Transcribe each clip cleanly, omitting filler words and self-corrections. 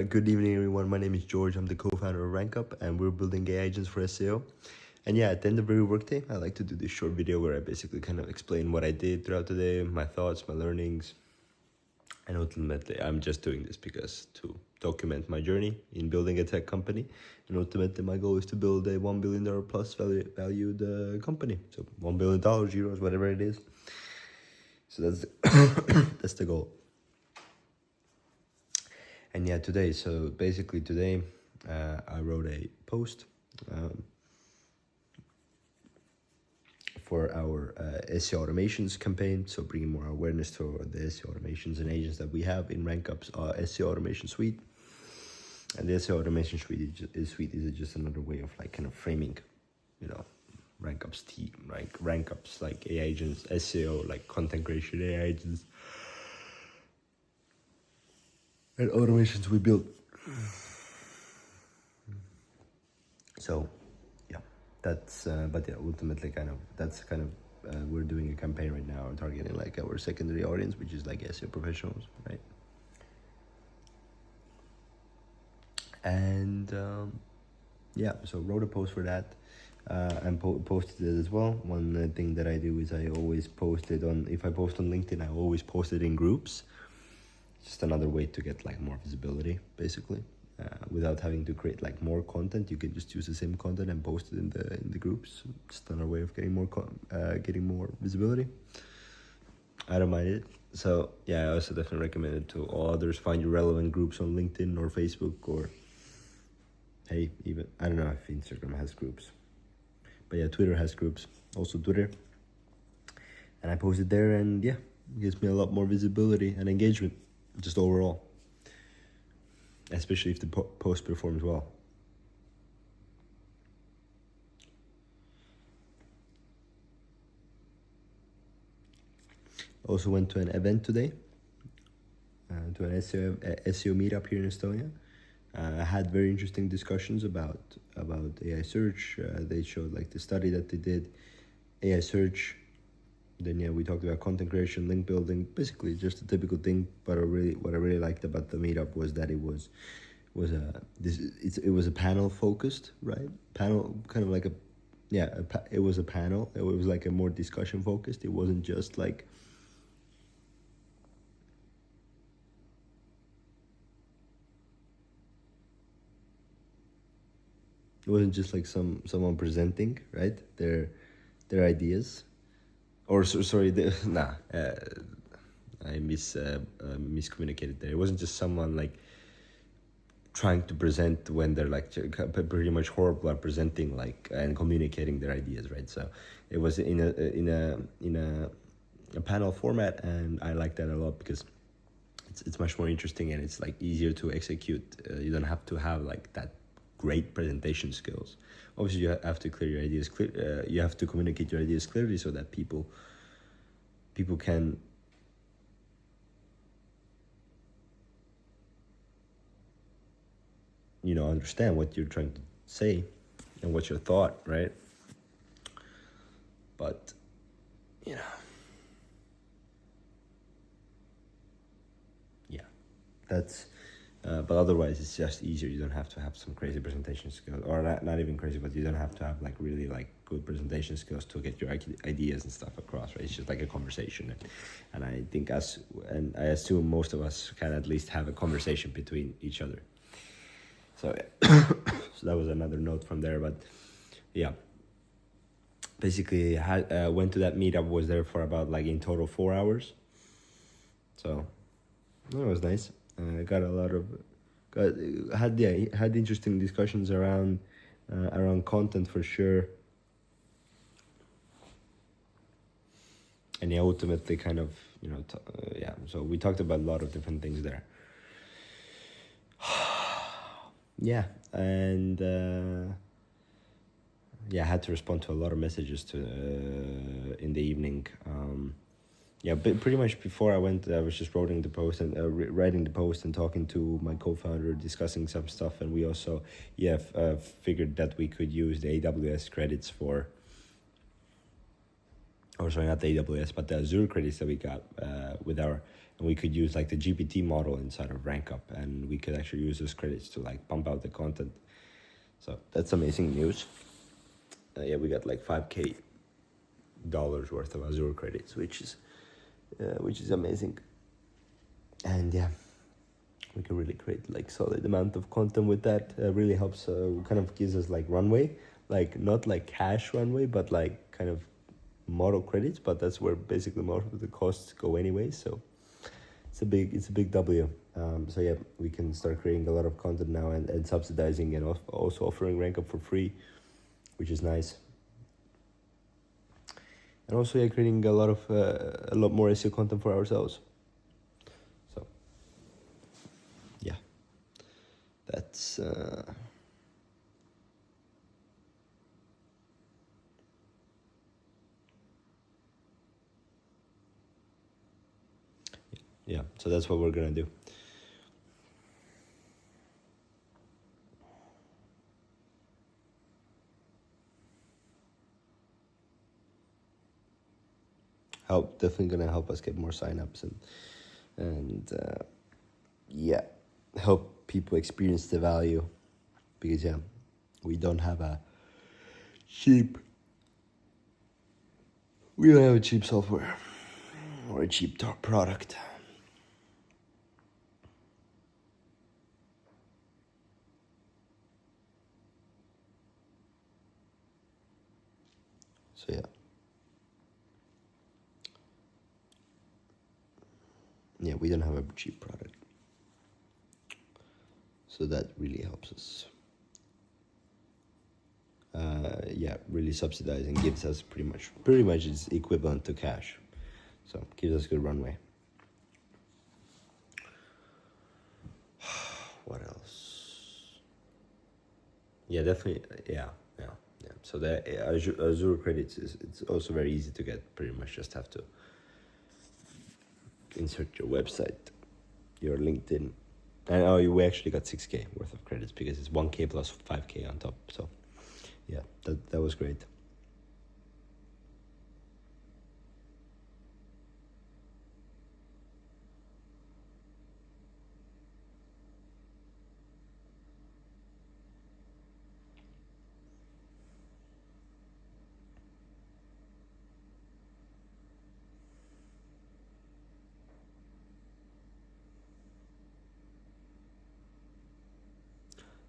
Good evening, everyone. My name is George. I'm the co-founder of RankUp, and we're building AI agents for SEO. And yeah, at the end of every workday, I like to do this short video where I basically kind of explain what I did throughout the day, my thoughts, my learnings. And ultimately, I'm just doing this because to document my journey in building a tech company. And ultimately, my goal is to build a $1 billion plus valued company. So $1 billion, euros, whatever it is. So that's that's the goal. And yeah, today, I wrote a post for our SEO automations campaign, so bringing more awareness to the SEO automations and agents that we have in RankUp's SEO automation suite. And the SEO automation suite is just another way of like kind of framing, RankUp's team, like RankUp's like AI agents, SEO, like content creation AI agents, and automations we built. So yeah, ultimately we're doing a campaign right now targeting like our secondary audience, which is like SEO professionals, right? And so wrote a post for that and posted it as well. One thing that I do is I always post it if I post on LinkedIn, I always post it in groups. Just another way to get like more visibility, basically. Without having to create like more content, you can just use the same content and post it in the groups. Just another way of getting more visibility. I don't mind it. So yeah, I also definitely recommend it to all others. Find your relevant groups on LinkedIn or Facebook, or hey, even I don't know if Instagram has groups, but yeah, Twitter has groups. Also Twitter, and I post it there, and yeah, it gives me a lot more visibility and engagement, just overall. Especially if the post performs well. Also went to an event today, to an SEO meetup here in Estonia. I had very interesting discussions about AI search. They showed like the study that they did, AI search. Then yeah, we talked about content creation, link building, basically just a typical thing. But what I really liked about the meetup was that it was a panel focused, right? Panel kind of like it was a panel. It was like a more discussion focused. It wasn't just like someone presenting, right, their ideas, or I miscommunicated there. It wasn't just someone like trying to present when they're like pretty much horrible at presenting like and communicating their ideas, right? So it was in a panel format, and I like that a lot because it's much more interesting and it's like easier to execute. You don't have to have like that great presentation skills. Obviously, you have to clear your ideas clear. You have to communicate your ideas clearly so that people can understand what you're trying to say and what's your thought, right? But that's but otherwise it's just easier. You don't have to have some crazy presentation skills, or not even crazy, but you don't have to have like really like good presentation skills to get your ideas and stuff across, right? It's just like a conversation, and I think I assume most of us can at least have a conversation between each other. So so that was another note from there. But yeah, basically went to that meetup, was there for about like in total 4 hours, so it was nice. Got a lot of had interesting discussions around content for sure, and yeah, ultimately kind of so we talked about a lot of different things there. Yeah, and I had to respond to a lot of messages in the evening. But pretty much before I went, I was just writing the post and talking to my co-founder, discussing some stuff, and we also figured that we could use the AWS credits for or sorry, not the AWS, but the Azure credits that we got with our, and we could use like the GPT model inside of RankUp, and we could actually use those credits to like pump out the content. So that's amazing news. Yeah, we got like $5K worth of Azure credits, which is amazing. And yeah, we can really create like solid amount of content with that. Really helps, kind of gives us like runway, like not like cash runway, but like kind of model credits. But that's where basically most of the costs go anyway. So it's a big W. So yeah, we can start creating a lot of content now and subsidizing and also offering RankUp for free, which is nice. And also yeah, creating a lot more SEO content for ourselves. So yeah, that's yeah, so that's what we're gonna do. Definitely gonna help us get more signups and yeah, help people experience the value, because yeah, we don't have a cheap software or a cheap product. So yeah, we don't have a cheap product, so that really helps us. Yeah, really subsidizing gives us pretty much is equivalent to cash, so gives us good runway. What else? Yeah, definitely. Yeah. So the Azure credits it's also very easy to get. Pretty much just have to insert your website, your LinkedIn, and we actually got 6K worth of credits because it's 1K plus 5K on top. So yeah, that was great.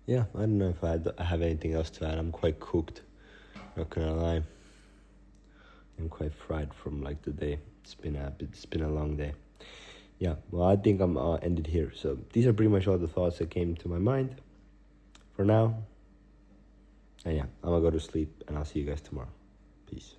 Yeah, I don't know if I have anything else to add. I'm quite cooked, not gonna lie. I'm quite fried from like the day. It's been a long day. Yeah, well, I think I'm ended here. So these are pretty much all the thoughts that came to my mind for now. And yeah, I'm gonna go to sleep, and I'll see you guys tomorrow. Peace.